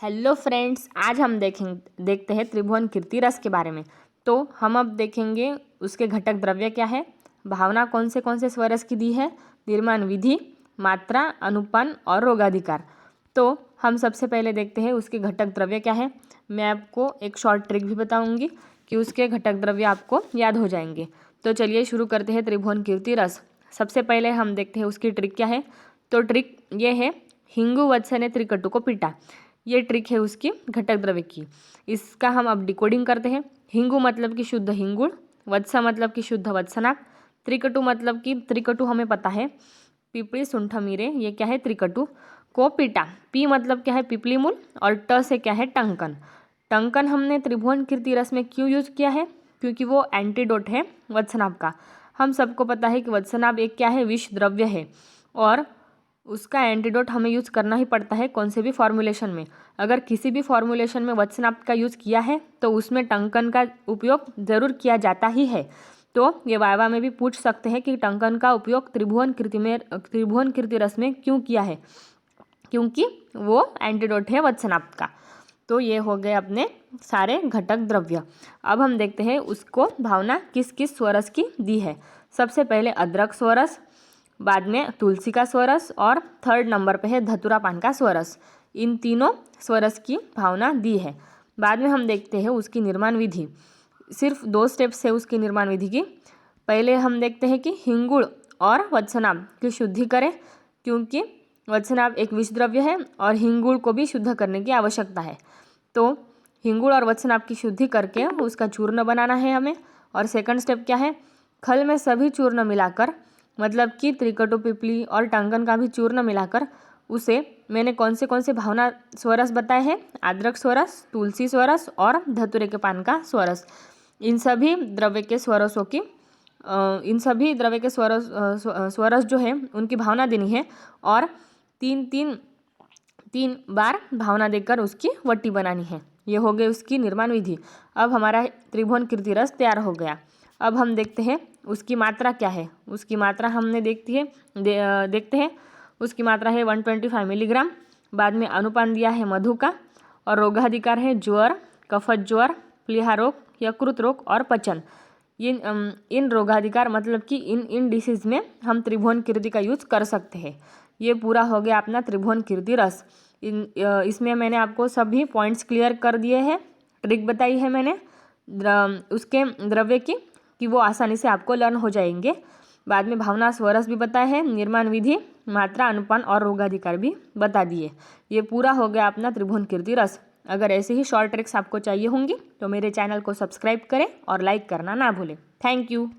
Hello friends, आज हम देखते हैं त्रिभुवन कीर्ति रस के बारे में। तो हम अब देखेंगे उसके घटक द्रव्य क्या है, भावना कौन से स्वरस की दी है, निर्माण विधि, मात्रा, अनुपान और रोगाधिकार। तो हम सबसे पहले देखते हैं उसके घटक द्रव्य क्या है। मैं आपको एक शॉर्ट ट्रिक भी बताऊंगी कि उसके घटक द्रव्य आपको याद हो जाएंगे। तो चलिए शुरू करते हैं त्रिभुवन कीर्ति रस। सबसे पहले हम देखते हैं उसकी ट्रिक क्या है। तो ट्रिक ये है, हिंगु वत्स ने त्रिकटु को पीटा। ये ट्रिक है उसकी घटक द्रव्य की। इसका हम अब डिकोडिंग करते हैं। हिंगु मतलब कि शुद्ध हिंगुड़, वत्स मतलब कि शुद्ध वत्सनाक, त्रिकटु मतलब कि त्रिकटु हमें पता है पिपली सुंठ मीरे, ये क्या है त्रिकटु को पीटा। पी मतलब क्या है पिपली मूल और ट से क्या है टंकन। टंकन हमने त्रिभुवन कीर्ति रस में क्यों यूज किया है, क्योंकि वो एंटीडोट है वत्सनाभ का। हम सबको पता है कि वत्सनाभ एक क्या है विष द्रव्य है और उसका एंटीडोट हमें यूज़ करना ही पड़ता है कौन से भी फॉर्मुलेशन में। अगर किसी भी फॉर्मुलेशन में वत्सनाभ का यूज़ किया है तो उसमें टंकन का उपयोग ज़रूर किया जाता ही है। तो ये वाइवा में भी पूछ सकते हैं कि टंकन का उपयोग त्रिभुवन कीर्ति रस में क्यों किया है, क्योंकि वो एंटीडोट है वत्सनाभ का। तो ये हो गए अपने सारे घटक द्रव्य। अब हम देखते हैं उसको भावना किस किस स्वरस की दी है। सबसे पहले अदरक स्वरस, बाद में तुलसी का स्वरस और थर्ड नंबर पे है धतूरा पान का स्वरस। इन तीनों स्वरस की भावना दी है। बाद में हम देखते हैं उसकी निर्माण विधि। सिर्फ 2 स्टेप्स है उसकी निर्माण विधि की। पहले हम देखते हैं कि हिंगुड़ और वत्सनाभ की शुद्धि करें, क्योंकि वत्सनाभ एक विष द्रव्य है और हिंगुड़ को भी शुद्ध करने की आवश्यकता है। तो हिंगुड़ और वत्सनाभ की शुद्धि करके उसका चूर्ण बनाना है हमें। और सेकंड स्टेप क्या है, खल में सभी चूर्ण मिलाकर, मतलब कि त्रिकटु पिपली और टंकन का भी चूर्ण मिलाकर उसे मैंने कौन से भावना स्वरस बताए हैं, अदरक स्वरस, तुलसी स्वरस और धतूरे के पान का स्वरस। इन सभी द्रव्य के स्वरसों की स्वरस जो है उनकी भावना देनी है और तीन बार भावना देकर उसकी वट्टी बनानी है। ये हो गई उसकी निर्माण विधि। अब हमारा त्रिभुवन कीर्ति रस तैयार हो गया। अब हम देखते हैं उसकी मात्रा क्या है। उसकी मात्रा हमने देखते हैं उसकी मात्रा है 125 मिलीग्राम। बाद में अनुपान दिया है मधु का और रोगाधिकार है ज्वर, कफत ज्वर, प्लीहा रोग, यकृत रोग और पचन। इन रोगाधिकार मतलब कि इन डिसीज़ में हम त्रिभुवन कीर्ति का यूज़ कर सकते हैं। ये पूरा हो गया अपना त्रिभुवन कीर्ति रस। इसमें मैंने आपको सभी पॉइंट्स क्लियर कर दिए हैं, ट्रिक बताई है मैंने उसके द्रव्य की कि वो आसानी से आपको लर्न हो जाएंगे। बाद में भावना स्वरस भी बताए हैं, निर्माण विधि, मात्रा, अनुपान और रोगाधिकार भी बता दिए। ये पूरा हो गया अपना त्रिभुवन कीर्ति रस। अगर ऐसे ही शॉर्ट ट्रिक्स आपको चाहिए होंगी तो मेरे चैनल को सब्सक्राइब करें और लाइक करना ना भूलें। Thank you.